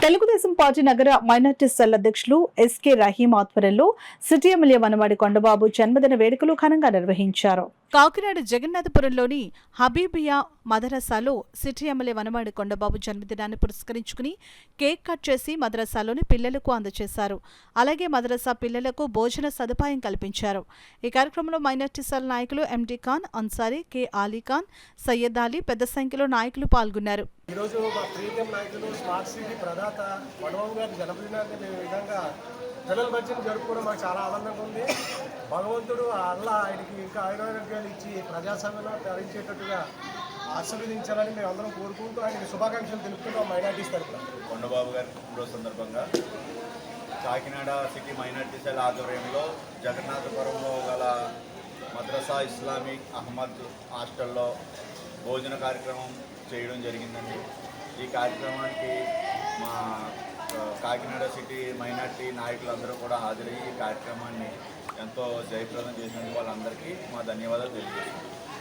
Telugu Desam party నగర minority cell అధ్యక్షులు SK Rahim ఆధ్వర్యంలో సిటీ ఎమ్మెల్యే వనమాడి కొండబాబు జన్మదిన వేడుకలు ఘనంగా నిర్వహించారు. కాకినాడ జగన్నాథపురంలోని హబీబియా మదరసాలో సిటీ ఎమ్మెల్యే వనమాడి కొండబాబు జన్మదినాన్ని పురస్కరించుకుని కేక్ కట్ చేసి మదరసాలోని పిల్లలకు అందజేశారు. అలాగే మదరసా పిల్లలకు భోజన సదుపాయం కల్పించారు. ఈ కార్యక్రమంలో మైనార్టీ సెల్ నాయకులు ఎండి ఖాన్, అన్సారీ, కె ఆలీఖాన్, సయ్యద్ అలీ పెద్ద సంఖ్యలో నాయకులు పాల్గొన్నారు. ఈరోజు మా ప్రీమియం నాయకులు స్మార్ట్ సిటీ ప్రదాత వనబాబు గారి జన్మదినాన్ని మేము ఈ విధంగా పిల్లల మధ్యన జరుపుకోవడం మాకు చాలా ఆనందంగా ఉంది. భగవంతుడు అల్లా ఆయనకి ఇంకా ఆయురారోగ్యాలు ఇచ్చి ప్రజాస్వామ్యంలో తరించేటట్టుగా ఆశీర్వదించాలని మేము అందరం కోరుకుంటూ ఆయనకి శుభాకాంక్షలు తెలుపుతున్నాం. మైనార్టీస్ తరఫున కొండబాబు గారి పుట్టినరోజు సందర్భంగా కాకినాడ సిటీ మైనార్టీ సెల్ ఆధ్వర్యంలో జగన్నాథపురంలో గల మద్రసా ఇస్లామిక్ అహ్మద్ హాస్టల్లో భోజన కార్యక్రమం చేయడం జరిగిందండి. ఈ కార్యక్రమానికి మా కాకినాడ సిటీ మైనార్టీ నాయకులందరూ కూడా హాజరయ్యి ఈ కార్యక్రమాన్ని ఎంతో జయప్రదం చేసినందుకు వాళ్ళందరికీ మా ధన్యవాదాలు తెలియజేస్తున్నాం.